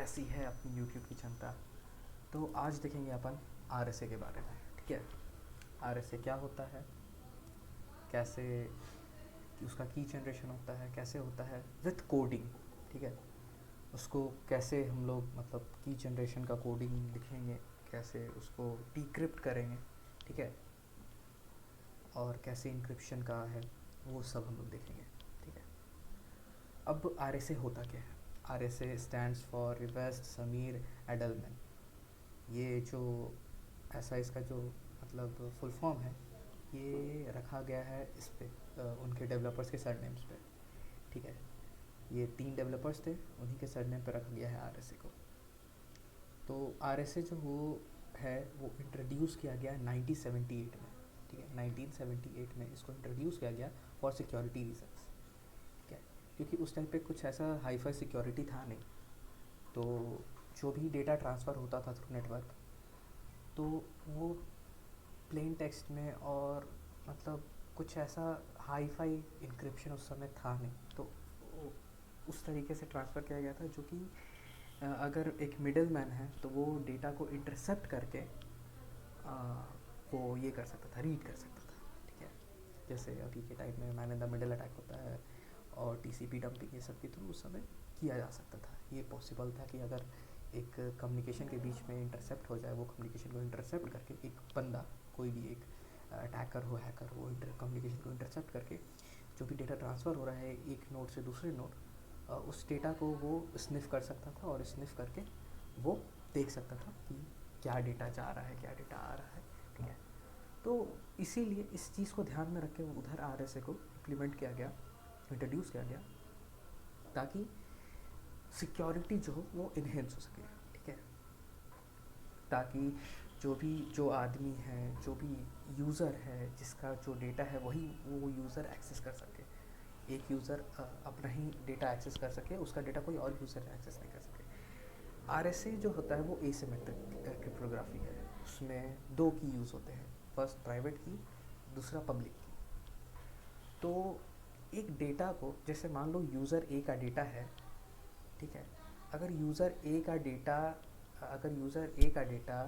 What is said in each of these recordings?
कैसी है अपनी यूट्यूब की क्षमता। तो आज देखेंगे अपन आर के बारे में। ठीक है, आर क्या होता है, कैसे उसका की जनरेशन होता है, कैसे होता है विथ कोडिंग। ठीक है, उसको कैसे हम लोग मतलब की जनरेशन का कोडिंग लिखेंगे, कैसे उसको डिक्रिप्ट करेंगे। ठीक है, और कैसे इंक्रिप्शन का है वो सब हम लोग देखेंगे। ठीक है, अब आर होता क्या है। R stands for Rivest Shamir Adleman. ये जो ऐसा इसका जो मतलब फुल फॉर्म है, ये रखा गया है इस पे उनके डेवलपर्स के सरनेम्स पे। ठीक है, ये 3 डेवलपर्स थे, उन्हीं के सरनेम पे रखा गया है आर को। तो आर जो वो है वो इंट्रोड्यूस किया गया 1978 में। ठीक है, 1978 में इसको इंट्रोड्यूस किया गया फॉर सिक्योरिटी रीजन्स। ठीक है, क्योंकि उस टाइम पे कुछ ऐसा हाईफाई सिक्योरिटी था नहीं, तो जो भी डेटा ट्रांसफ़र होता था थ्रू नेटवर्क, तो वो प्लेन टेक्स्ट में और मतलब कुछ ऐसा हाई फाई इंक्रिप्शन उस समय था नहीं, तो उस तरीके से ट्रांसफ़र किया गया था जो कि अगर एक मिडल मैन है तो वो डेटा को इंटरसेप्ट करके वो ये कर सकता था, रीड कर सकता था। ठीक है, जैसे अभी के टाइम में man in the middle attack होता है और टीसीपी डंपिंग ये सब के थ्रू उस समय किया जा सकता था। ये पॉसिबल था कि अगर एक कम्युनिकेशन के बीच में इंटरसेप्ट हो जाए, वो कम्युनिकेशन को इंटरसेप्ट करके एक बंदा, कोई भी एक अटैकर हो, हैकर हो, कम्युनिकेशन को इंटरसेप्ट करके जो भी डेटा ट्रांसफ़र हो रहा है एक नोड से दूसरे नोड, उस डेटा को वो स्निफ कर सकता था और स्निफ करके वो देख सकता था कि क्या डेटा जा रहा है, क्या डेटा आ रहा है। ठीक है, तो इसीलिए इस चीज़ को ध्यान में रख के उधर आर को इम्प्लीमेंट किया गया, इंट्रोड्यूस किया गया, ताकि सिक्योरिटी जो हो वो इन्हेंस हो सके। ठीक है, ताकि जो आदमी है, जो भी यूज़र है, जिसका जो डेटा है वही वो यूज़र एक्सेस कर सके। एक यूज़र अपना ही डेटा एक्सेस कर सके, उसका डेटा कोई और यूज़र एक्सेस नहीं कर सके। आर जो होता है वो एसिमेट्रिक क्रिप्टोग्राफी है। उसमें 2 की यूज़ होते हैं, फर्स्ट प्राइवेट की, दूसरा पब्लिक की। तो एक डेटा को, जैसे मान लो यूज़र ए का डेटा है। ठीक है, अगर यूज़र ए का डेटा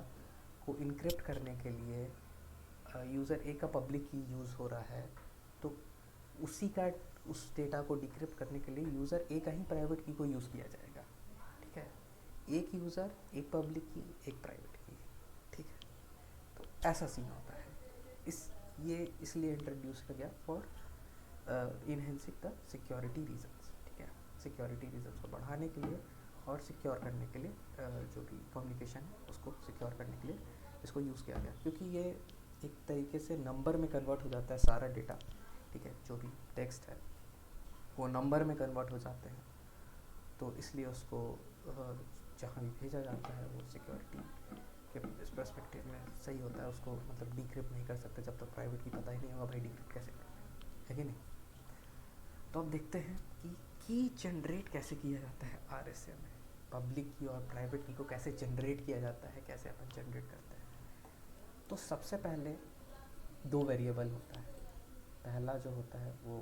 को इनक्रिप्ट करने के लिए यूज़र ए का पब्लिक की यूज़ हो रहा है, तो उस डेटा को डिक्रिप्ट करने के लिए यूज़र ए का ही प्राइवेट की को यूज़ किया जाएगा। ठीक है, एक यूज़र, एक पब्लिक की, एक प्राइवेट की। ठीक है, तो ऐसा सीन होता है। ये इसलिए इंट्रोड्यूस किया गया for enhancing the security reasons. ठीक है, सिक्योरिटी रीजंस को बढ़ाने के लिए और सिक्योर करने के लिए जो भी कम्युनिकेशन है उसको सिक्योर करने के लिए इसको यूज़ किया गया, क्योंकि ये एक तरीके से नंबर में कन्वर्ट हो जाता है सारा डेटा। ठीक है, जो भी टेक्स्ट है वो नंबर में कन्वर्ट हो जाते हैं, तो इसलिए उसको जहाँ भी भेजा जाता है वो सिक्योरिटी के इस पर्सपेक्टिव में सही होता है। उसको मतलब डिक्रिप्ट नहीं कर सकते जब तक प्राइवेट की पता ही नहीं होगा भाई डिक्रिप्ट कैसे करना है कि नहीं। तो अब देखते हैं कि की जनरेट कैसे किया जाता है आर में। पब्लिक की और प्राइवेट की को कैसे जनरेट किया जाता है, कैसे अपन जनरेट करते हैं। तो सबसे पहले 2 वेरिएबल होता है। पहला जो होता है वो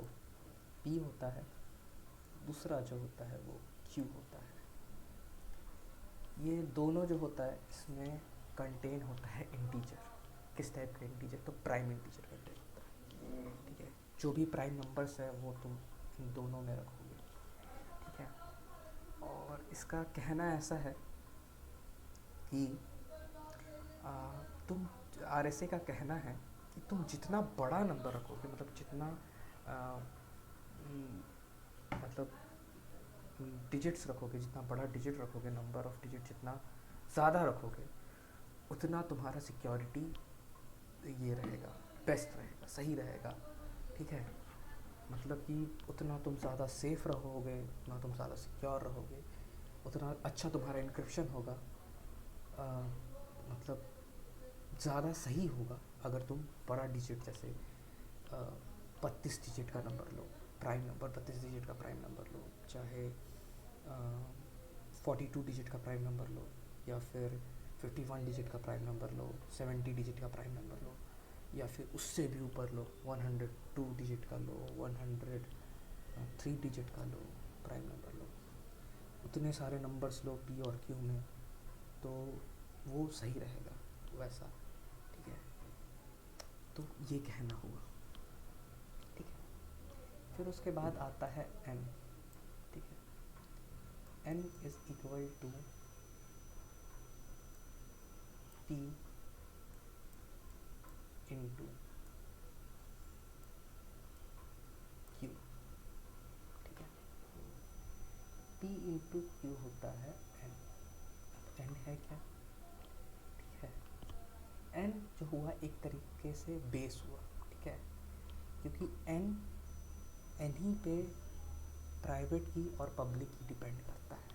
p होता है, दूसरा जो होता है वो q होता है। ये दोनों जो होता है इसमें कंटेन होता है इंटीजर। किस टाइप का इंटीजर? तो प्राइम इंटीजर कंटेन होता है। ठीक है, जो भी प्राइम नंबर्स है वो तुम इन दोनों में रखोगे। ठीक है, और इसका कहना ऐसा है कि तुम आर का कहना है कि तुम जितना बड़ा नंबर रखोगे, मतलब जितना मतलब डिजिट्स रखोगे, जितना बड़ा डिजिट रखोगे, नंबर ऑफ डिजिट जितना ज़्यादा रखोगे, उतना तुम्हारा सिक्योरिटी ये रहेगा, बेस्ट रहेगा, सही रहेगा। ठीक है, मतलब कि उतना तुम ज़्यादा सेफ रहोगे, उतना तुम ज़्यादा सिक्योर रहोगे, उतना अच्छा तुम्हारा इंक्रिप्शन होगा। मतलब ज़्यादा सही होगा अगर तुम बड़ा डिजिट, जैसे 32 डिजिट का नंबर लो, प्राइम नंबर 32 डिजिट का प्राइम नंबर लो, चाहे 42 डिजिट का प्राइम नंबर लो, या फिर 51 डिजिट का प्राइम नंबर लो, 70 डिजिट का प्राइम नंबर लो, या फिर उससे भी ऊपर लो, 102 डिजिट का लो, 103 डिजिट का लो, प्राइम नंबर लो। उतने सारे नंबर्स लो पी और क्यू में, तो वो सही रहेगा वैसा, ठीक है। तो ये कहना हुआ, ठीक है। फिर उसके बाद आता है n, ठीक है। n is equal to p into q, ठीक है। p इंटू क्यू होता है n। अब n है क्या, ठीक है। n जो हुआ एक तरीके से बेस हुआ, ठीक है, क्योंकि n ही पे प्राइवेट की और पब्लिक की डिपेंड करता है।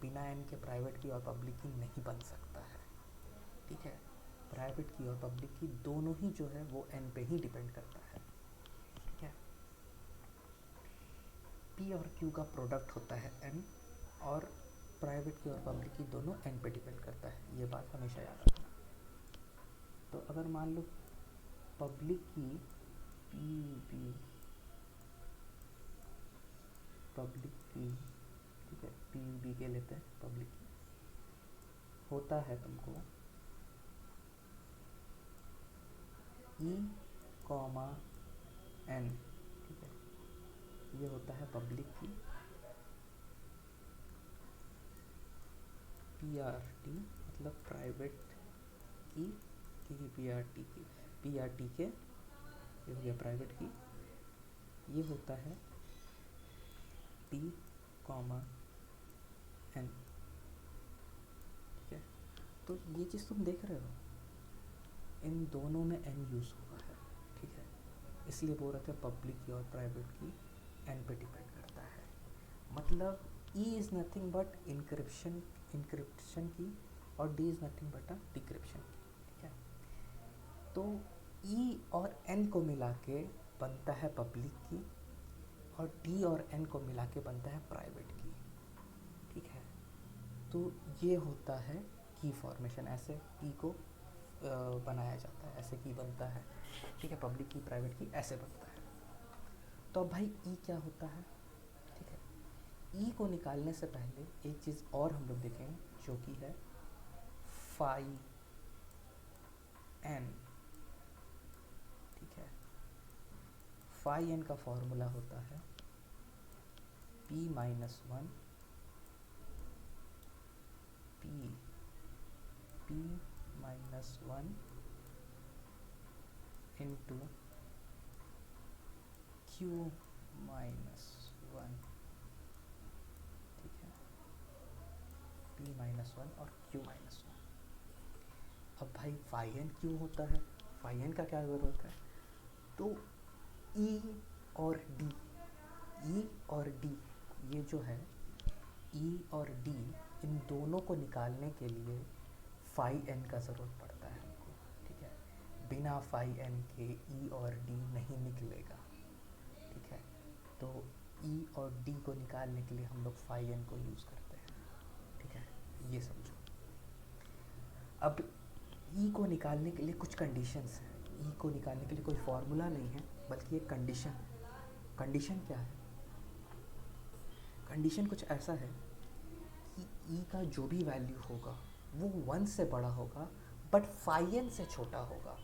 बिना n के प्राइवेट की और पब्लिक की नहीं बन सकता है, ठीक है। प्राइवेट की और पब्लिक की दोनों ही जो है वो n पे ही डिपेंड करता है, ठीक है। p और q का प्रोडक्ट होता है n, और प्राइवेट की और पब्लिक की दोनों n पे डिपेंड करता है, ये बात हमेशा याद रखना। तो अगर मान लो पब्लिक की p पब्लिक की, ठीक है, p के लेते हैं, पब्लिक की होता है तुमको e कॉमा n, ठीक है, ये होता है पब्लिक की PRT, मतलब प्राइवेट की PRT की, PRT के, ये हो गया प्राइवेट की, ये होता है P कॉमा n, ठीक है। तो ये चीज़ तुम देख रहे हो, इन दोनों में n यूज़ हुआ है, ठीक है। इसलिए बोल रहे थे पब्लिक की और प्राइवेट की n पे डिपेंड करता है। मतलब E is nothing but encryption की, और D is nothing but decryption की, ठीक है। तो E और N को मिला के बनता है पब्लिक की, और D और N को मिला के बनता है प्राइवेट की, ठीक है। तो ये होता है की फॉर्मेशन, ऐसे की को बनाया जाता है, ऐसे की बनता है, ठीक है। पब्लिक की प्राइवेट की ऐसे बनता है। तो अब भाई ई क्या होता है, ठीक है। ई को निकालने से पहले एक चीज़ और हम लोग देखेंगे, जो कि है फाई एन, ठीक है। फाई एन का फॉर्मूला होता है p minus one p minus one into q minus one, ठीक है। p माइनस वन और q माइनस वन। अब भाई फाई एन क्यों होता है, फाई एन का क्या ज़रूरत है, तो E और D, E और D, ये जो है E और D, इन दोनों को निकालने के लिए फाई एन का ज़रूरत पड़ता है हमको, ठीक है। बिना फाई एन के E और D नहीं निकलेगा, ठीक है। तो E और D को निकालने के लिए हम लोग फाई एन को यूज़ करते हैं, ठीक है, ये समझो। अब E को निकालने के लिए कुछ कंडीशंस हैं। E को निकालने के लिए कोई फार्मूला नहीं है, बल्कि एक कंडीशन है। कंडीशन क्या है, कंडीशन कुछ ऐसा है कि E का जो भी वैल्यू होगा वो 1 से बड़ा होगा, बट फाई एन से छोटा होगा,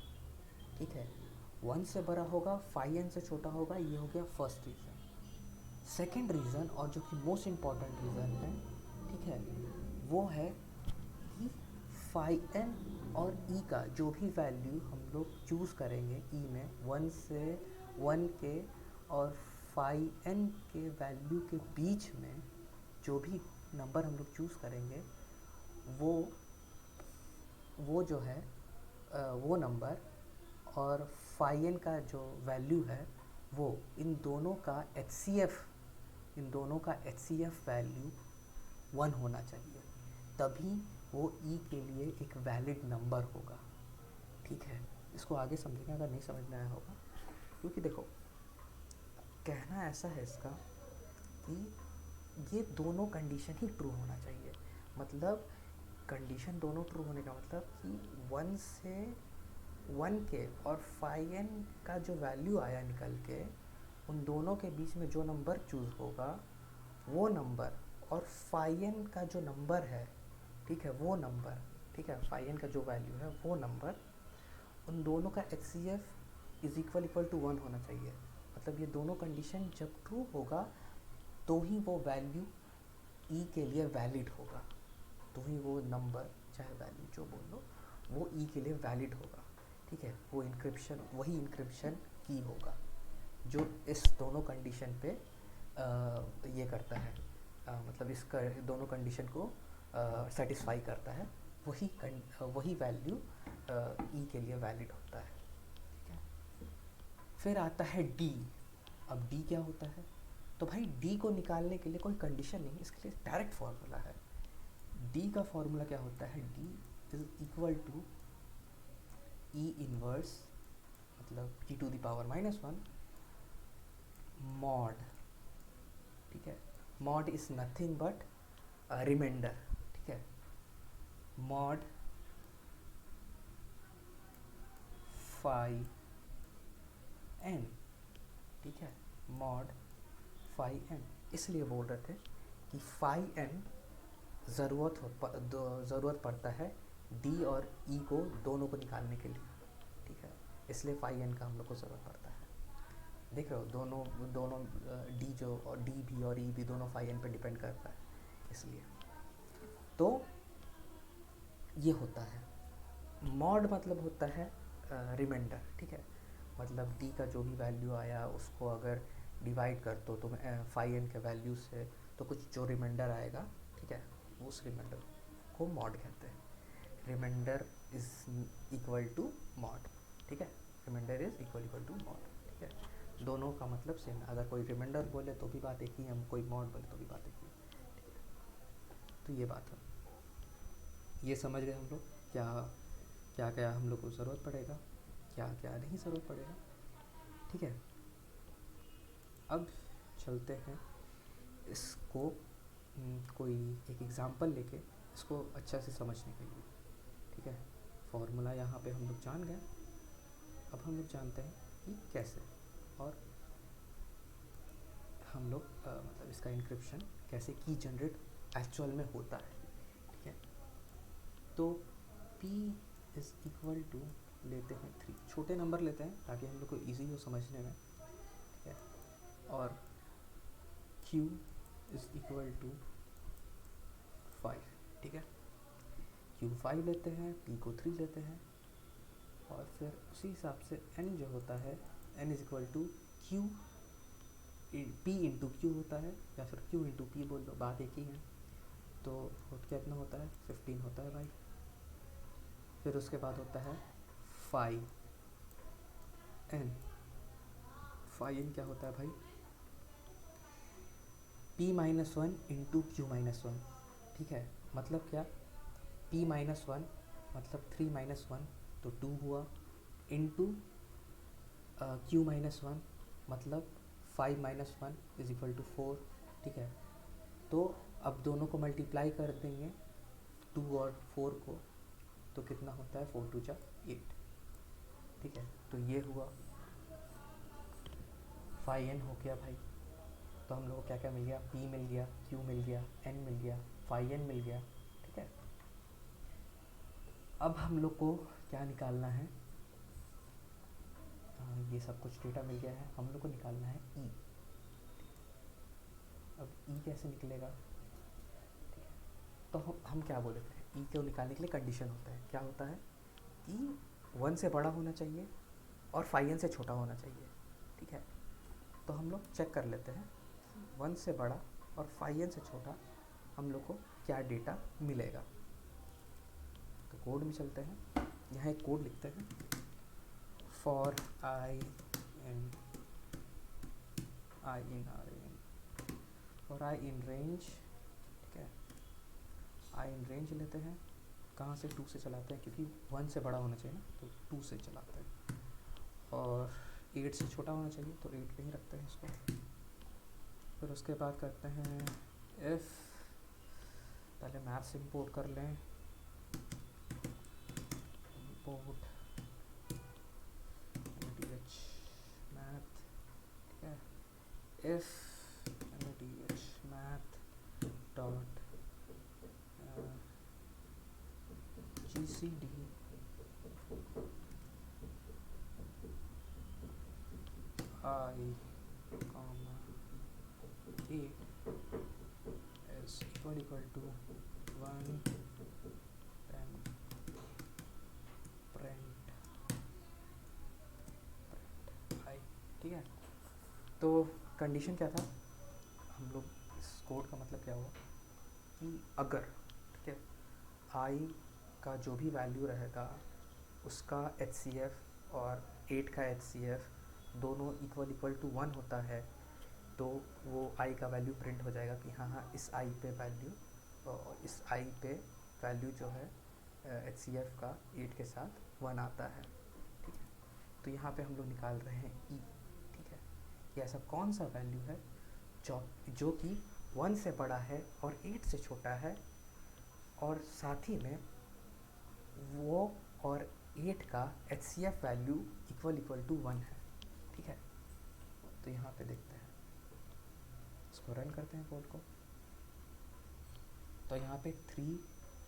ठीक है। 1 से बड़ा होगा, फाई एन से छोटा होगा, ये हो गया फर्स्ट रीज़न। सेकेंड रीज़न, और जो कि मोस्ट इम्पॉर्टेंट रीज़न है, ठीक है, वो है कि फाई एन और ई का जो भी वैल्यू हम लोग चूज़ करेंगे ई में, 1 से 1 के और फाई एन के वैल्यू के बीच में जो भी नंबर हम लोग चूज़ करेंगे, वो जो है वो नंबर और फाई एन का जो वैल्यू है वो, इन दोनों का एच सी एफ वैल्यू 1 होना चाहिए, तभी वो ई के लिए एक वैलिड नंबर होगा, ठीक है। इसको आगे समझेंगे अगर नहीं समझ में आया होगा, क्योंकि देखो कहना ऐसा है इसका कि ये दोनों कंडीशन ही ट्रू होना चाहिए। मतलब कंडीशन दोनों ट्रू होने का मतलब कि 1 से 1 के और फाई एन का जो वैल्यू आया निकल के, उन दोनों के बीच में जो नंबर चूज़ होगा वो नंबर और फाई एन का जो नंबर है, ठीक है, वो नंबर, ठीक है, फाई एन का जो वैल्यू है वो नंबर, उन दोनों का H C F is equal to 1 होना चाहिए। मतलब ये दोनों कंडीशन जब ट्रू होगा तो ही वो वैल्यू ई के लिए वैलिड होगा, तो ही वो नंबर चाहे वैल्यू जो बोल लो वो ई के लिए वैलिड होगा, ठीक है। वो इंक्रिप्शन, वही इंक्रिप्शन की होगा जो इस दोनों कंडीशन पे ये करता है, मतलब इस दोनों कंडीशन को सेटिस्फाई करता है, वही वैल्यू ई के लिए वैलिड होता है, ठीक है। फिर आता है डी। अब डी क्या होता है? तो भाई डी को निकालने के लिए कोई कंडीशन नहीं, इसके लिए डायरेक्ट फार्मूला है। डी का फार्मूला क्या होता है? D is equal to E inverse, मतलब T to the power -1 mod, ठीक है। Mod is nothing but remainder, ठीक है। मॉड फाई एन, ठीक है, मॉड फाई एन। इसलिए बोल रहे थे कि फाई एन ज़रूरत पड़ता है डी और ई को दोनों को निकालने के लिए, ठीक है। इसलिए फाई एन का हम लोग को ज़रूरत पड़ता है। देख रहे हो, दोनों डी जो और डी भी और ई भी दोनों फाई एन पे डिपेंड करता है, इसलिए तो ये होता है। मॉड मतलब होता है रिमाइंडर, ठीक है। मतलब डी का जो भी वैल्यू आया उसको अगर डिवाइड कर दो तो फाई एन के वैल्यू से, तो कुछ जो रिमाइंडर आएगा, ठीक है, उस रिमाइंडर को मॉड कहते हैं। Remainder is equal to mod, ठीक है। Remainder is equal to mod, ठीक है। दोनों का मतलब सेम है। अगर कोई रिमाइंडर बोले तो भी बात एक ही है, हम कोई मॉड बोले तो भी बात एक ही है, ठीक है। तो ये बात है, ये समझ गए हम लोग क्या क्या क्या हम लोग को ज़रूरत पड़ेगा, क्या क्या नहीं ज़रूरत पड़ेगा, ठीक है। अब चलते हैं इसको कोई एक एग्ज़ाम्पल लेके इसको अच्छा से समझने के लिए, ठीक है। फॉर्मूला यहाँ पे हम लोग जान गए, अब हम लोग जानते हैं कि कैसे, और हम लोग मतलब इसका इंक्रिप्शन कैसे की जनरेट एक्चुअल में होता है, ठीक है। तो P इज़ इक्वल टू लेते हैं 3, छोटे नंबर लेते हैं ताकि हम लोग को ईजी हो समझने में, ठीक है। और Q इज़ इक्वल टू 5, ठीक है। Q 5 लेते हैं, P को 3 लेते हैं, और फिर उसी हिसाब से N जो होता है, N is equal to Q P into Q होता है, या फिर Q इंटू P बोल दो, बात एक ही है। तो कितना होता है? 15 होता है भाई। फिर उसके बाद होता है फाई एन। फाई एन क्या होता है भाई? P-1 इंटू Q-1, ठीक है। मतलब क्या? P-1 मतलब 3-1 तो 2 हुआ, इंटू Q-1 मतलब 5-1 इज इक्वल टू 4, ठीक है। तो अब दोनों को मल्टीप्लाई कर देंगे 2 और 4 को, तो कितना होता है? 4 2 8, ठीक है। तो ये हुआ फाई एन हो गया भाई। तो हम लोग को क्या क्या मिल गया? P मिल गया, Q मिल गया, N मिल गया, फाई एन मिल गया, ठीक है। अब हम लोग को क्या निकालना है? ये सब कुछ डेटा मिल गया है, हम लोग को निकालना है E। अब E कैसे निकलेगा? ठीक है, तो हम क्या बोले थे? E को निकालने के लिए कंडीशन होता है, क्या होता है? E 1 से बड़ा होना चाहिए और फाई एन से छोटा होना चाहिए, ठीक है। तो हम लोग चेक कर लेते हैं 1 से बड़ा और फाई एन से छोटा हम लोग को क्या डेटा मिलेगा। तो कोड में चलते हैं, यहाँ एक कोड लिखते हैं, for I in for I in range, ठीक है। आई इन रेंज लेते हैं, कहाँ से? 2 से चलाते हैं, क्योंकि 1 से बड़ा होना चाहिए ना, तो 2 से चलाते हैं। और 8 से छोटा होना चाहिए, तो 8 पे ही रखते हैं इसको। फिर उसके बाद करते हैं इफ़, पहले मैथ्स इंपोर्ट कर लें, इंपोर्ट मैथ, ठीक है। If math dot GCD I comma 8 is equal to 1, then print I। ठीक है, तो कंडीशन क्या था, हम लोग इस कोड का मतलब क्या हुआ कि अगर, ठीक है, I का जो भी वैल्यू रहेगा उसका HCF और 8 का HCF दोनों इक्वल टू 1 होता है, तो वो I का वैल्यू प्रिंट हो जाएगा कि हाँ हाँ इस I पे वैल्यू, और इस I पे वैल्यू जो है HCF का 8 के साथ 1 आता है। ठीक है, तो यहाँ पे हम लोग निकाल रहे हैं E। ठीक है, ये ऐसा कौन सा वैल्यू है जो कि 1 से बड़ा है और 8 से छोटा है, और साथ ही में वो और 8 का HCF वैल्यू इक्वल टू 1 है। ठीक है, तो यहाँ पे देखते हैं, इसको रन करते हैं कोड को। तो यहाँ पे 3,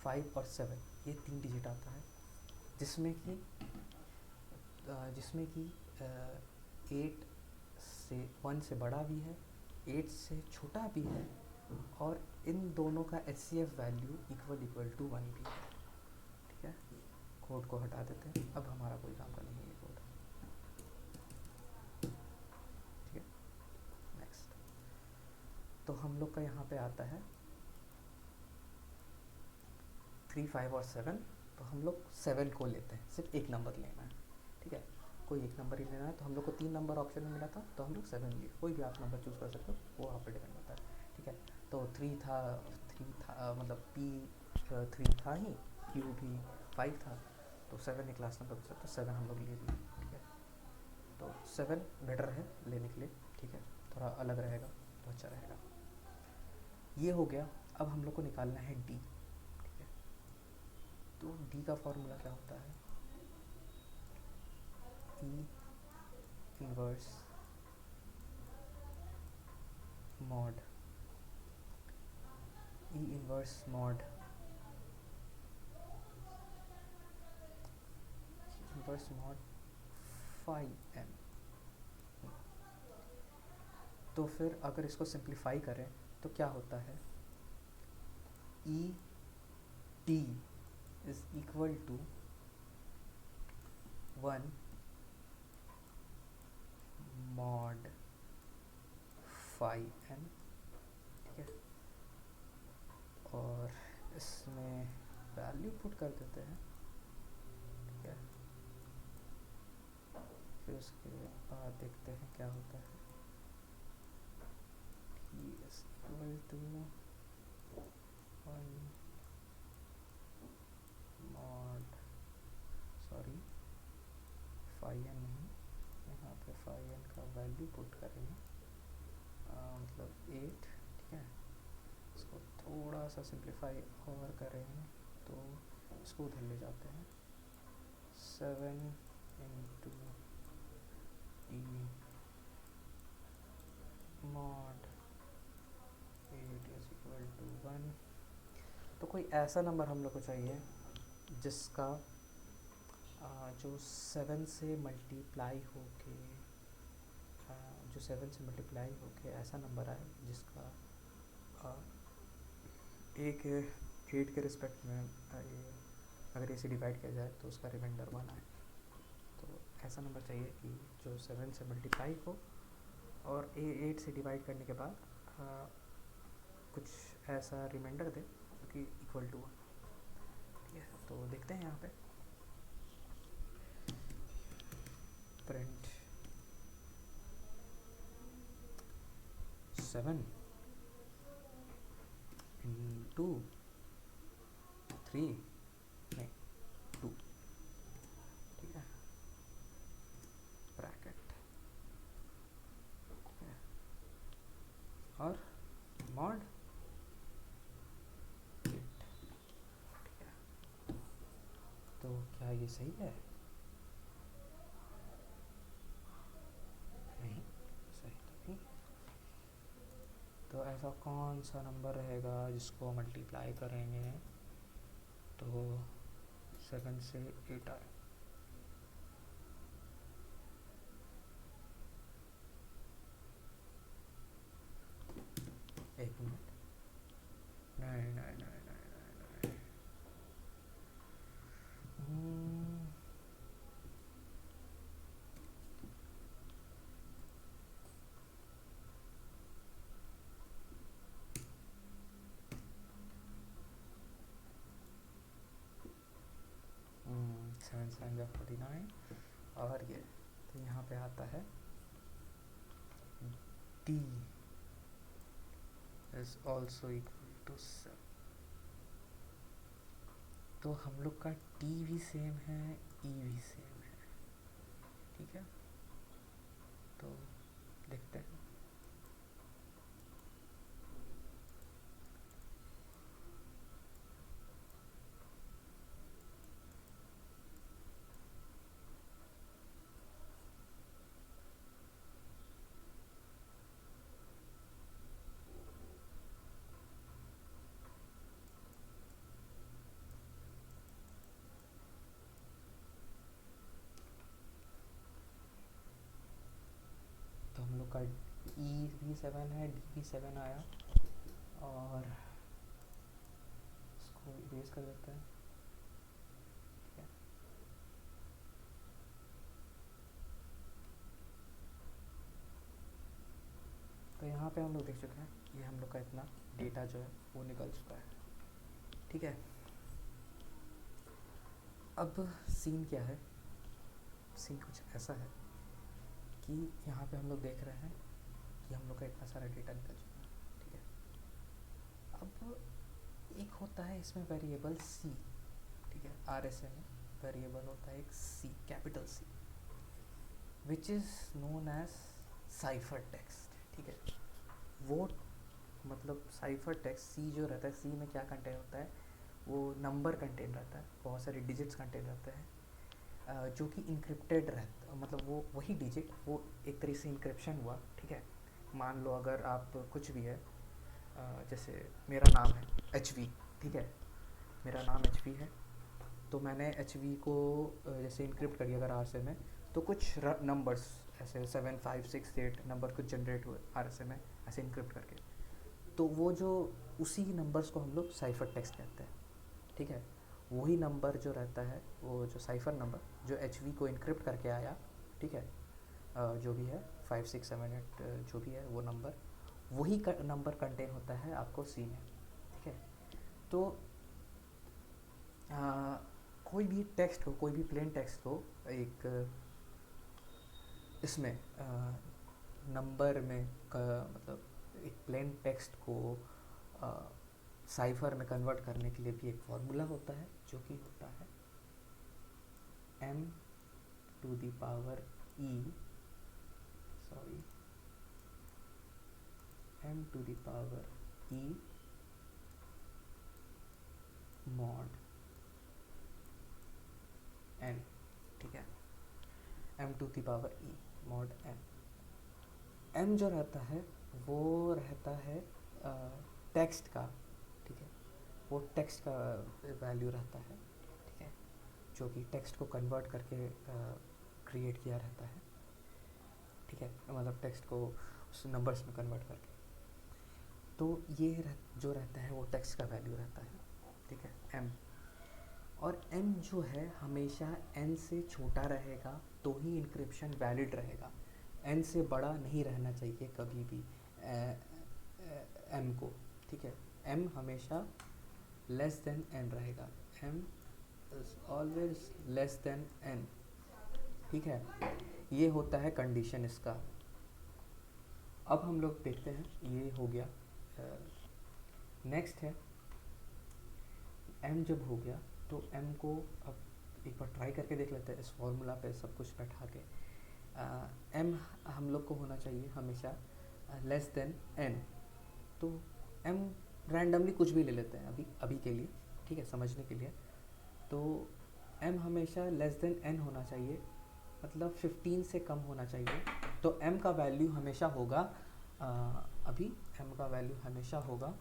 5 और 7 ये 3 डिजिट आता है, जिसमें कि 8 से 1 से बड़ा भी है, 8 से छोटा भी है, और इन दोनों का HCF वैल्यू इक्वल टू 1 भी है। ठीक है, कोड को हटा देते हैं, अब हमारा कोई काम का नहीं है ये कोड। ठीक है, नेक्स्ट। तो हम लोग का यहाँ पे आता है 3, 5 और 7, तो हम लोग 7 को लेते हैं, सिर्फ एक नंबर लेना है। ठीक है, कोई एक नंबर ही लेना है, तो हम लोग को 3 नंबर ऑप्शन में मिला था, तो हम लोग 7 लिए, कोई भी आप नंबर चूज़ कर सकते हो, वो आप पे डिपेंड होता है। ठीक है, तो 3 था, मतलब P 3 था ही, Q भी 5 था, तो 7 एक लास्ट नंबर बचा, तो 7 हम लोग ले लिए। ठीक है, तो 7 बेटर है लेने के लिए। ठीक है, थोड़ा अलग रहेगा तो अच्छा रहेगा। ये हो गया, अब हम लोग को निकालना है D। ठीक है, तो D का फॉर्मूला क्या होता है, E inverse mod, E inverse mod phi n। तो फिर अगर इसको सिंप्लीफाई करें तो क्या होता है, E T is equal to 1 mod phi n। ठीक है, और इसमें वैल्यू पुट कर देते हैं। ठीक है, फिर उसके बाद देखते हैं क्या होता है, T is equal to 1 mod, sorry phi n नहीं, यहाँ पे phi n का वैल्यू पुट करेंगे, मतलब 8। ठीक है, इसको थोड़ा सा सिंप्लीफाई और करेंगे तो इसको उधर ले जाते हैं, 7 into E mod 8 is equal to 1। तो कोई ऐसा नंबर हम लोग को चाहिए जिसका जो 7 से मल्टीप्लाई होके, ऐसा नंबर आए जिसका एक 8 के रिस्पेक्ट में अगर इसे डिवाइड किया जाए तो उसका रिमाइंडर 1 आए। तो ऐसा नंबर चाहिए कि जो 7 से मल्टीप्लाई हो और 8 से डिवाइड करने के बाद कुछ ऐसा रिमाइंडर दे जो कि इक्वल टू 1। ठीक है, तो देखते हैं यहाँ पे प्रिंट 7 इंटू 3 नहीं 2। ठीक है, ब्रैकेट, ठीक है, और मॉड 8। ठीक है, तो क्या ये सही है, नहीं सही तो नहीं, तो ऐसा ऐसा कौन सा नंबर रहेगा जिसको मल्टीप्लाई करेंगे तो 7 से 8 आए? एक मिनट, नहीं नहीं नहीं नहीं नहीं नहीं। 7 7 जा 49 और ये, तो यहाँ पे आता है d is also equal to 7। तो हम लोग का t भी सेम है, e भी सेम है, ठीक है। तो देखते हैं। तो हम लोग का e भी 7 है, d भी 7 आया, और इसको इरेज कर देते हैं, ठीक है। तो यहाँ पे हम लोग देख चुके हैं, ये हम लोग का इतना डेटा जो है वो निकल चुका है, ठीक है। अब सीन क्या है, सीन कुछ ऐसा है कि यहाँ पे हम लोग देख रहे हैं कि हम लोग का इतना सारा डेटा निकल चुका है, ठीक है। अब एक होता है इसमें वेरिएबल c, ठीक है। RSA में वेरिएबल होता है एक c, capital C, which is known as cipher text, ठीक है। वो मतलब साइफर टेक्स्ट C जो रहता है, C में क्या कंटेन होता है, वो नंबर कंटेन रहता है, बहुत सारे डिजिट्स कंटेन रहते हैं, जो कि इंक्रिप्टेड रहता, मतलब वो वही डिजिट वो एक तरीके से इंक्रिप्शन हुआ, ठीक है। मान लो अगर आप कुछ भी है, जैसे मेरा नाम है HV, ठीक है, मेरा नाम HV है, तो मैंने HV को जैसे इंक्रिप्ट करिए अगर RSA में, तो कुछ नंबर्स ऐसे 7 5 6 8 नंबर कुछ जनरेट हुए RSA में ऐसे इंक्रिप्ट करके, तो वो जो उसी नंबर्स को हम लोग साइफर टेक्स्ट कहते हैं, ठीक है। वही नंबर जो रहता है, वो जो साइफर नंबर जो HV को इनक्रिप्ट करके आया, ठीक है, जो भी है 5 6 7 8 जो भी है वो नंबर, वही नंबर कंटेन होता है आपको C में, ठीक है। तो कोई भी टेक्स्ट हो, कोई भी प्लेन टेक्स्ट हो, एक इसमें नंबर में मतलब एक प्लेन टेक्स्ट को साइफर में कन्वर्ट करने के लिए भी एक फॉर्मूला होता है, जो कि होता है m to the power e, sorry, m to the power e mod n, ठीक है। m to the power e mod n। m जो रहता है वो रहता है टेक्स्ट का, ठीक है, वो टेक्स्ट का वैल्यू रहता है, ठीक है, जो कि टेक्स्ट को कन्वर्ट करके क्रिएट किया रहता है, ठीक है, मतलब टेक्स्ट को उस नंबर्स में कन्वर्ट करके। तो ये जो रहता है वो टेक्स्ट का वैल्यू रहता है, ठीक है, m। और m जो है हमेशा n से छोटा रहेगा तो ही इंक्रिप्शन वैलिड रहेगा, n से बड़ा नहीं रहना चाहिए कभी भी m को, ठीक है। m हमेशा लेस देन n रहेगा, m is always less than n, ठीक है। ये होता है कंडीशन इसका। अब हम लोग देखते हैं, ये हो गया। नेक्स्ट है m जब हो गया तो m को अब एक बार ट्राई करके देख लेते हैं इस फॉर्मूला पे सब कुछ बैठा के। m हम लोग को होना चाहिए हमेशा लेस देन n, तो m रैंडमली कुछ भी ले लेते हैं अभी के लिए, ठीक है, समझने के लिए। तो m हमेशा लेस देन n होना चाहिए, मतलब 15 से कम होना चाहिए। तो m का वैल्यू हमेशा होगा अभी m का वैल्यू हमेशा होगा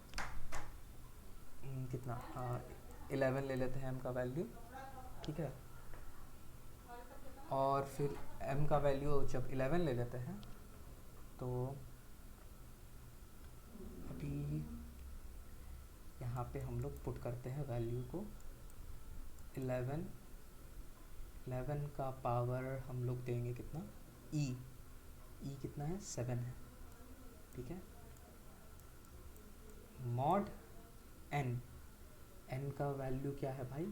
कितना 11 ले लेते हैं m का वैल्यू, ठीक है। और फिर m का वैल्यू जब 11 ले लेते हैं तो अभी यहाँ पे हम लोग पुट करते हैं वैल्यू को 11 का पावर हम लोग देंगे कितना e कितना है 7 है, ठीक है। मॉड n का वैल्यू क्या है भाई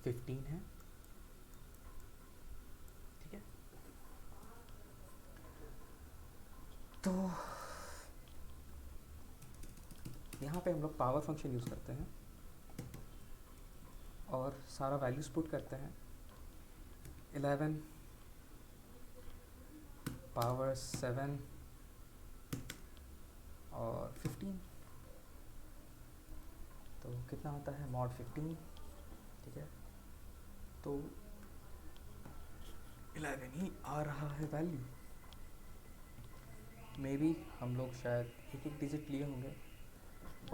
15 है, ठीक है। तो यहाँ पे हम लोग पावर फंक्शन यूज़ करते हैं और सारा वैल्यूज पुट करते हैं 11 पावर 7 और 15, तो कितना होता है मॉड 15, ठीक है। तो 11 ही आ रहा है वैल्यू। मे बी हम लोग शायद एक एक डिजिट लिए होंगे।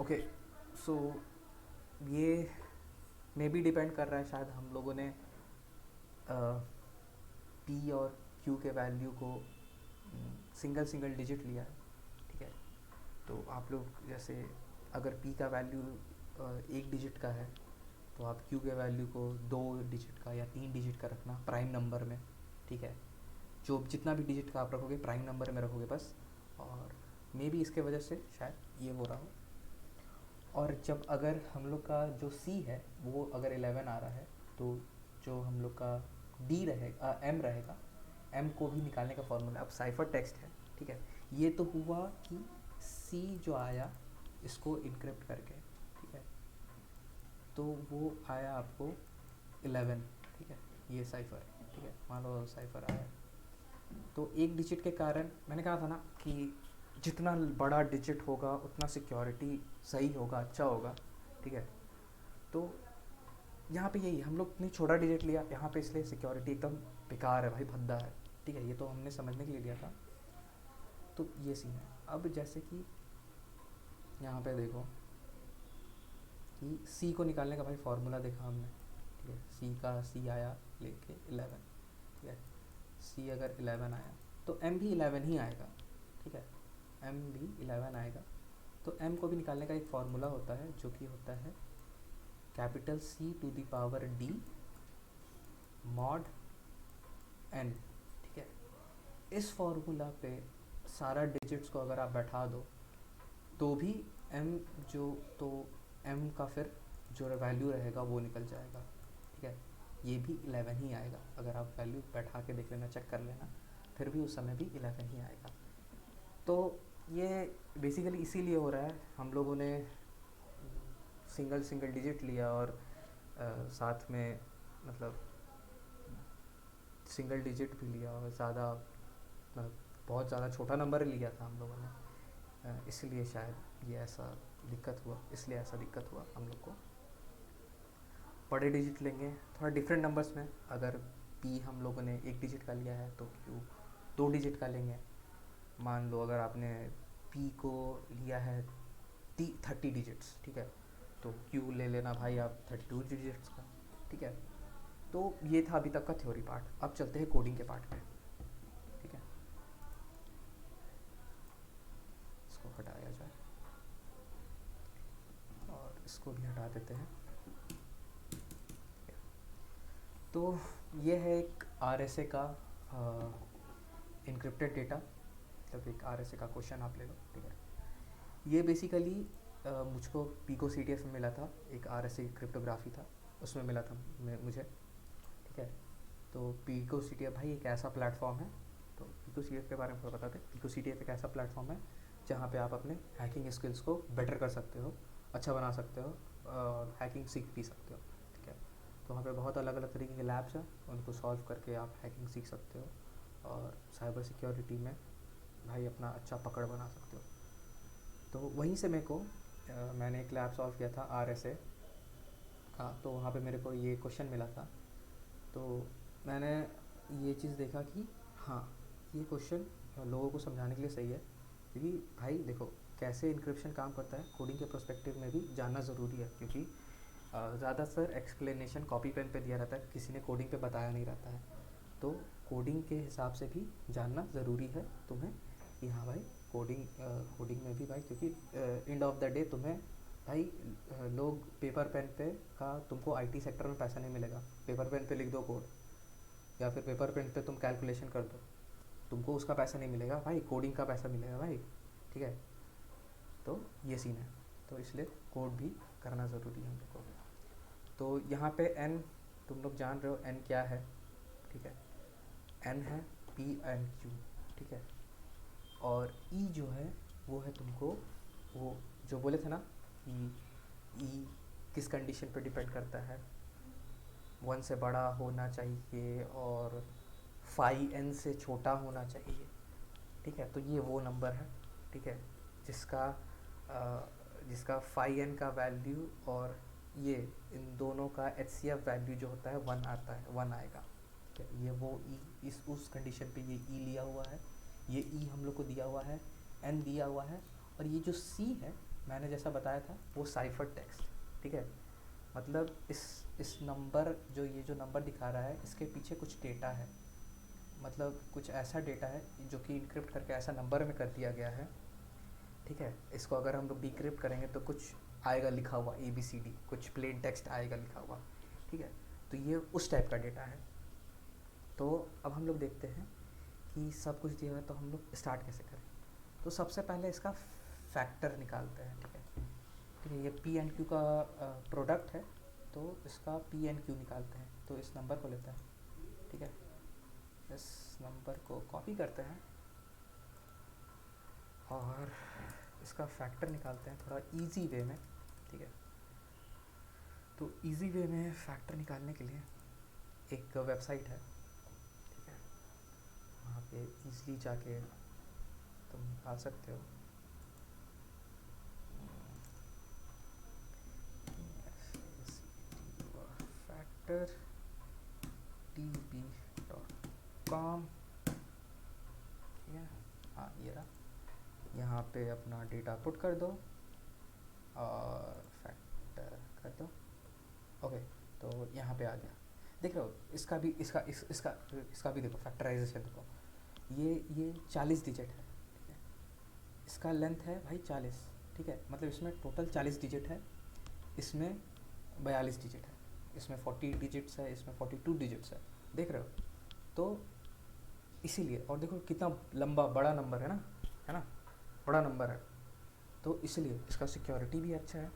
ओके, सो ये मे बी डिपेंड कर रहा है, शायद हम लोगों ने पी और क्यू के वैल्यू को सिंगल डिजिट लिया है, ठीक है। तो आप लोग जैसे अगर पी का वैल्यू एक डिजिट का है तो आप क्यू के वैल्यू को 2 डिजिट का या 3 डिजिट का रखना प्राइम नंबर में, ठीक है। जो जितना भी डिजिट का आप रखोगे प्राइम नंबर में रखोगे बस, और मे बी इसके वजह से शायद ये हो रहा हो। और जब अगर हम लोग का जो C है वो अगर 11 आ रहा है तो जो हम लोग का D रहेगा M रहेगा, M को भी निकालने का फॉर्मूला अब साइफर टेक्स्ट है, ठीक है। ये तो हुआ कि C जो आया इसको इनक्रिप्ट करके, ठीक है। तो वो आया आपको 11, ठीक है, ये साइफर, ठीक है। मान लो साइफर आया तो एक डिजिट के कारण मैंने कहा था ना कि जितना बड़ा डिजिट होगा उतना सिक्योरिटी सही होगा, अच्छा होगा, ठीक है। तो यहाँ पे यही हम लोग ने छोटा डिजिट लिया यहाँ पे, इसलिए सिक्योरिटी एकदम बेकार है भाई, भद्दा है, ठीक है। ये तो हमने समझने के लिए लिया था। तो ये सीन है। अब जैसे कि यहाँ पे देखो कि C को निकालने का भाई फार्मूला देखा हमने, ठीक है। C आया लेके 11, ठीक है। C अगर 11 आया तो M भी 11 ही आएगा, ठीक है। M भी 11 आएगा। तो M को भी निकालने का एक फार्मूला होता है जो कि होता है capital C to the power D mod N, ठीक है। इस फार्मूला पे सारा डिजिट्स को अगर आप बैठा दो तो भी M M का फिर जो वैल्यू रहेगा वो निकल जाएगा, ठीक है। ये भी 11 ही आएगा, अगर आप वैल्यू बैठा के देख लेना, चेक कर लेना, फिर भी उस समय भी 11 ही आएगा। तो ये बेसिकली इसीलिए हो रहा है, हम लोगों ने सिंगल डिजिट लिया और साथ में मतलब सिंगल डिजिट भी लिया और ज़्यादा बहुत ज़्यादा छोटा नंबर लिया था हम लोगों ने, इसलिए शायद ये ऐसा दिक्कत हुआ, इसलिए ऐसा दिक्कत हुआ। हम लोग को बड़े डिजिट लेंगे थोड़ा डिफरेंट नंबर्स में, अगर पी हम लोगों ने एक डिजिट का लिया है तो क्यू 2 डिजिट का लेंगे। मान लो अगर आपने पी को लिया है 30 डिजिट्स, ठीक है, तो क्यू ले लेना भाई आप 32 डिजिट्स का, ठीक है। तो ये था अभी तक का थ्योरी पार्ट। अब चलते हैं कोडिंग के पार्ट पे, ठीक है। इसको हटाया जाए और इसको भी हटा देते हैं। तो ये है एक RSA का इनक्रिप्टेड डेटा, मतलब एक RSA का क्वेश्चन आप ले लो, ठीक है। ये बेसिकली मुझको पीको CTF में मिला था, एक RSA क्रिप्टोग्राफी था उसमें मिला था मुझे, ठीक है। तो पीको CTF भाई एक ऐसा प्लेटफॉर्म है, तो पीको CTF के बारे में थोड़ा बताते हैं। पीको CTF एक ऐसा प्लेटफॉर्म है जहाँ पे आप अपने हैकिंग स्किल्स को बेटर कर सकते हो, अच्छा बना सकते हो और हैकिंग सीख भी सकते हो, ठीक है। तो वहाँ पे बहुत अलग अलग तरीके के लैब्स हैं, उनको सॉल्व करके आप हैकिंग सीख सकते हो और साइबर सिक्योरिटी में भाई अपना अच्छा पकड़ बना सकते हो। तो वहीं से मेरे को मैंने एक लैब सॉल्व किया था RSA का, तो वहाँ पे मेरे को ये क्वेश्चन मिला था। तो मैंने ये चीज़ देखा कि हाँ ये क्वेश्चन लोगों को समझाने के लिए सही है, क्योंकि भाई देखो कैसे इंक्रिप्शन काम करता है कोडिंग के प्रोस्पेक्टिव में भी जानना ज़रूरी है, क्योंकि ज़्यादातर एक्सप्लेनेशन कॉपी पेन पे दिया रहता है, किसी ने कोडिंग पे बताया नहीं रहता है। तो कोडिंग के हिसाब से भी जानना ज़रूरी है तुम्हें कि हाँ भाई कोडिंग में भी भाई, क्योंकि एंड ऑफ द डे तुम्हें भाई लोग पेपर पेन पे का तुमको आईटी सेक्टर में पैसा नहीं मिलेगा। पेपर पेन पे लिख दो कोड या फिर पेपर पेन पे तुम कैलकुलेशन कर दो, तुमको उसका पैसा नहीं मिलेगा भाई, कोडिंग का पैसा मिलेगा भाई। ठीक है, तो ये सीन है, तो इसलिए कोड भी करना ज़रूरी है हम लोग को। तो यहाँ पे एन तुम लोग जान रहे हो एन क्या है, ठीक है, एन है पी एन क्यू, ठीक है। और ई जो है वो है तुमको, वो जो बोले थे ना कि ई किस कंडीशन पे डिपेंड करता है, 1 से बड़ा होना चाहिए और 5n से छोटा होना चाहिए, ठीक है। तो ये वो नंबर है, ठीक है, जिसका जिसका 5n का वैल्यू और ये इन दोनों का HCF वैल्यू जो होता है 1 आता है, 1 आएगा, ठीक है। ये वो ई इस उस कंडीशन पे ये ई लिया हुआ है, ये ई हम लोग को दिया हुआ है, एन दिया हुआ है, और ये जो सी है मैंने जैसा बताया था वो साइफर टेक्स्ट, ठीक है। मतलब इस नंबर जो ये जो नंबर दिखा रहा है इसके पीछे कुछ डेटा है, मतलब कुछ ऐसा डेटा है जो कि इनक्रिप्ट करके ऐसा नंबर में कर दिया गया है, ठीक है। इसको अगर हम लोग डिक्रिप्ट करेंगे तो कुछ आएगा लिखा हुआ ABCD, कुछ प्लेन टेक्स्ट आएगा लिखा हुआ, ठीक है। तो ये उस टाइप का डेटा है। तो अब हम लोग देखते हैं कि सब कुछ दिया हुआ है तो हम लोग स्टार्ट कैसे करें। तो सबसे पहले इसका फैक्टर निकालते हैं, ठीक है, ठीक है। ये पी एंड क्यू का प्रोडक्ट है, तो इसका पी एंड क्यू निकालते हैं। तो इस नंबर को लेते हैं, ठीक है, इस नंबर को कॉपी करते हैं और इसका फैक्टर निकालते हैं थोड़ा इजी वे में, ठीक है। तो इजी वे में फैक्टर निकालने के लिए एक वेबसाइट है, ठीक है, वहाँ पे इजीली जाके तुम निकाल सकते हो। फैक्टर db.com, ठीक है, हाँ ये रहा। यहाँ पे अपना डेटा पुट कर दो और फैक्टर कर दो, ओके। तो यहाँ पे आ गया, देख रहे हो। इसका भी इसका भी देखो, फैक्टराइजेशन देखो, ये 40 डिजिट है, ठीक है। इसका लेंथ है भाई 40, ठीक है, मतलब इसमें टोटल 40 डिजिट है, इसमें 42 डिजिट है, इसमें 40 डिजिट्स है, इसमें 42 डिजिट्स है, देख रहे हो। तो इसीलिए, और देखो कितना लंबा बड़ा नंबर है ना, बड़ा नंबर है, तो इसलिए इसका सिक्योरिटी भी अच्छा है।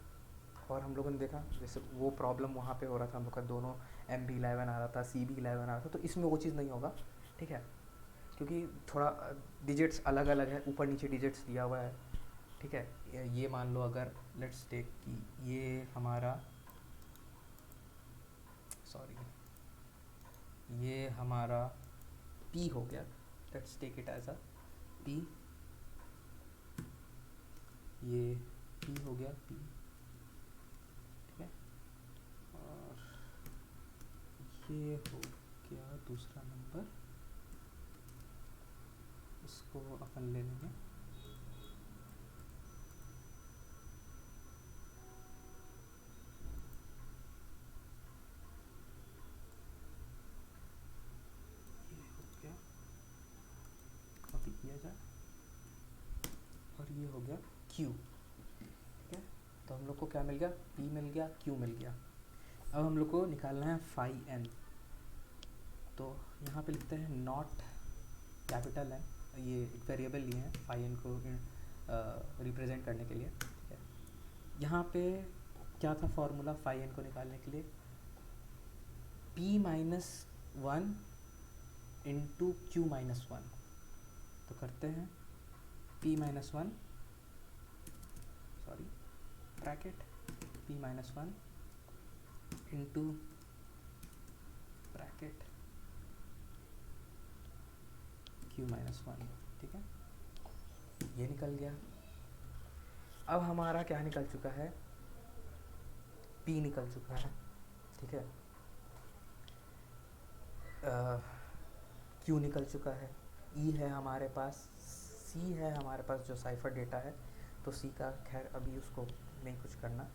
और हम लोगों ने देखा जैसे वो प्रॉब्लम वहाँ पे हो रहा था, हम लोग का दोनों MB11 आ रहा था, CB11 आ रहा था, तो इसमें वो चीज़ नहीं होगा, ठीक है, क्योंकि थोड़ा डिजिट्स अलग अलग है, ऊपर नीचे डिजिट्स दिया हुआ है, ठीक है। ये मान लो अगर लेट्स टेक कि ये हमारा ये हमारा P हो गया, let's take it as a P, ये P हो गया P, ठीक है। और ये हो गया दूसरा नंबर, इसको अपन ले लेंगे, ये हो गया, कॉपी किया जाए, और ये हो गया Q, ठीक है। तो हम लोग को क्या मिल गया, P मिल गया, Q मिल गया। अब हम लोग को निकालना है फाई n, तो यहाँ पे लिखते हैं नॉट कैपिटल N, ये एक वेरिएबल लिए हैं फाई n को रिप्रेजेंट करने के लिए, ठीक है। यहाँ पे क्या था फॉर्मूला फाई n को निकालने के लिए, P-1 इंटू Q-1, तो करते हैं P-1 bracket P-1 into bracket Q-1, ठीक है, ये निकल गया। अब हमारा क्या निकल चुका है, P निकल चुका है, ठीक है, Q निकल चुका है, E है हमारे पास, सी है हमारे पास जो साइफर डेटा है, तो सी का खैर अभी उसको नहीं कुछ करना।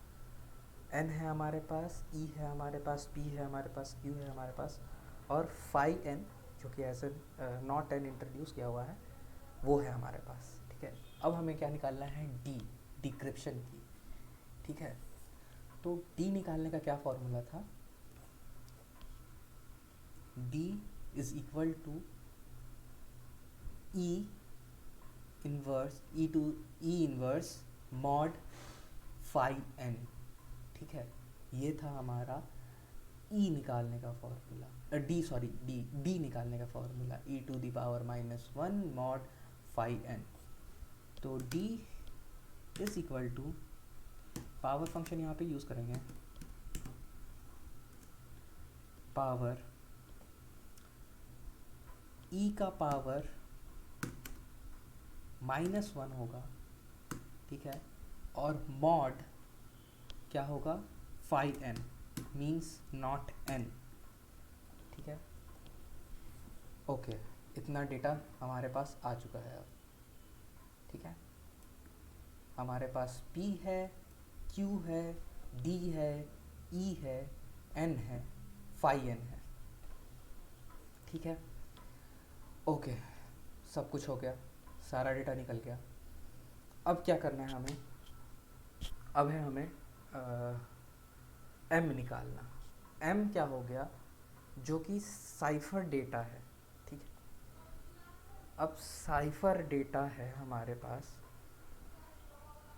एन है हमारे पास, ई है हमारे पास, पी है हमारे पास, क्यू है हमारे पास, और 5N जो कि एज नॉट एन इंट्रोड्यूस किया हुआ है वो है हमारे पास। ठीक है, अब हमें क्या निकालना है, डी, डिक्रिप्शन की। ठीक है, तो डी निकालने का क्या फॉर्मूला था, D is equal to E inverse E inverse mod 5N। ठीक है, ये था हमारा ई निकालने का फॉर्मूला, डी निकालने का फॉर्मूला, e⁻⁻1 मॉड 5N। तो D is equal to, power function यहाँ पे यूज़ करेंगे, पावर ई का पावर -1 होगा। ठीक है, और मॉड क्या होगा, 5N मीन्स नॉट n। ठीक है, ओके, इतना डेटा हमारे पास आ चुका है अब। ठीक है, हमारे पास P है, Q है, D है, E है, N है, 5N है। ठीक है, ओके, सब कुछ हो गया, सारा डेटा निकल गया। अब क्या करना है हमें, अब है हमें M निकालना। M क्या हो गया, जो कि साइफर डेटा है। ठीक है, अब साइफर डेटा है हमारे पास,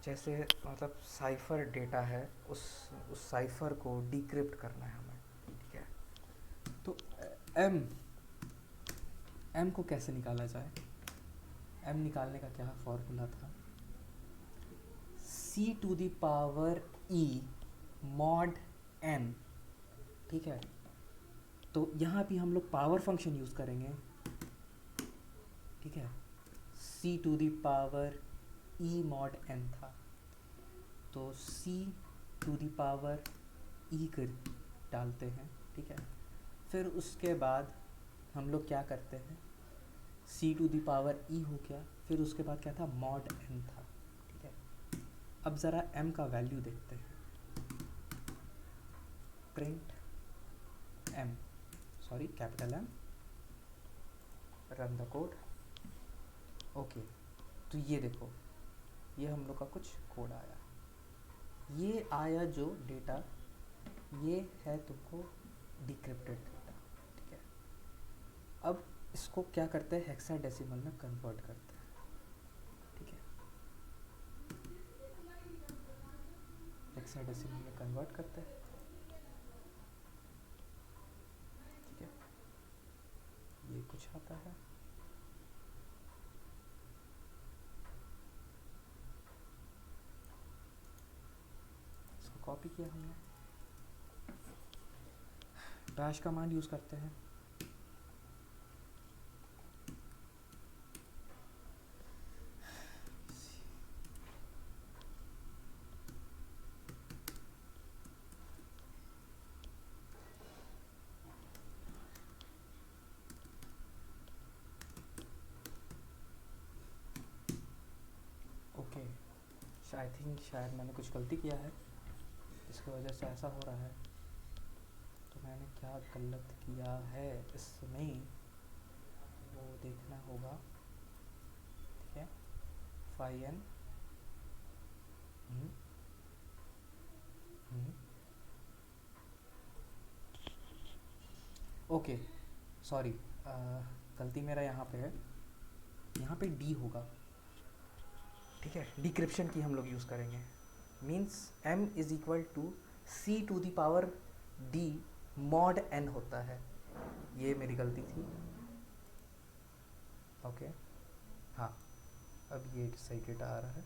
जैसे मतलब साइफर डेटा है, उस साइफर को डिक्रिप्ट करना है हमें। ठीक है, तो M को कैसे निकाला जाए, M निकालने का क्या फॉर्मूला था, C⁻E मॉड n। ठीक है, तो यहाँ भी हम लोग पावर फंक्शन यूज़ करेंगे। ठीक है, C⁻E मॉड n था, तो C⁻E कर डालते हैं। ठीक है, फिर उसके बाद हम लोग क्या करते हैं, C⁻E हो गया, फिर उसके बाद क्या था, मॉड n था। ठीक है, अब ज़रा m का वैल्यू देखते हैं, print M, sorry capital M, run the code. Okay, तो ये देखो, ये हम लोग का कुछ कोड आया, ये आया जो डेटा, ये है तुमको डिक्रिप्टेड डेटा। ठीक है, अब इसको क्या करते हैं, हेक्साडेसिमल में कन्वर्ट करते हैं। ठीक है, हेक्साडेसिमल में कन्वर्ट करते हैं। ठीक है, ये कुछ आता है, इसको कॉपी किया हमने, बैश कमांड यूज़ करते हैं। ओके, शायद मैंने कुछ गलती किया है, इसकी वजह से ऐसा हो रहा है। तो मैंने क्या गलत किया है इसमें, वो देखना होगा। ठीक है, 5N, ओके, सॉरी, गलती मेरा यहाँ पे है, यहाँ पे D होगा। ठीक है, डिक्रिप्शन की हम लोग यूज़ करेंगे, means M is equal to C⁻D mod n होता है, ये मेरी गलती थी। ओके, हाँ, अब ये सही डेटा आ रहा है।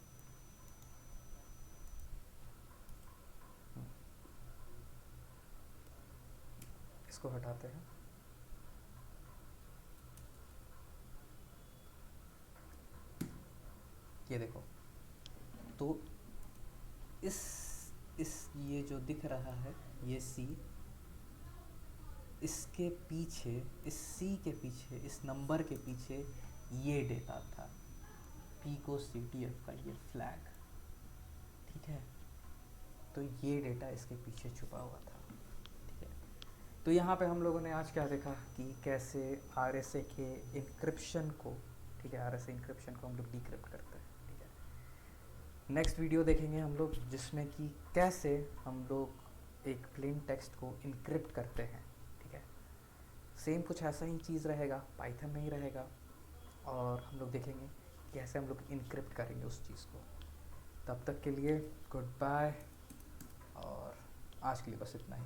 इसको हटाते हैं। ये देखो, तो इस ये जो दिख रहा है, ये C, इसके पीछे, इस C के पीछे, इस नंबर के पीछे ये डेटा था। पीको CTF का ये फ्लैग, ठीक है। तो ये डेटा इसके पीछे छुपा हुआ था, ठीक है। तो यहाँ पे हम लोगों ने आज क्या देखा कि कैसे RSA के इंक्रिप्शन को, ठीक है, RSA इंक्रिप्शन को हम लोग डिक्रिप्ट करते हैं, ठीक है। नेक्स्ट वीडियो देखेंगे हम लोग जिसमें कि कैसे हम लोग एक प्लेन टेक्स्ट को इनक्रिप्ट करते हैं, ठीक है। सेम कुछ ऐसा ही चीज़ रहेगा, पाइथन में ही रहेगा, और हम लोग देखेंगे कैसे हम लोग इनक्रिप्ट करेंगे उस चीज़ को। तब तक के लिए गुड बाय, और आज के लिए बस इतना ही।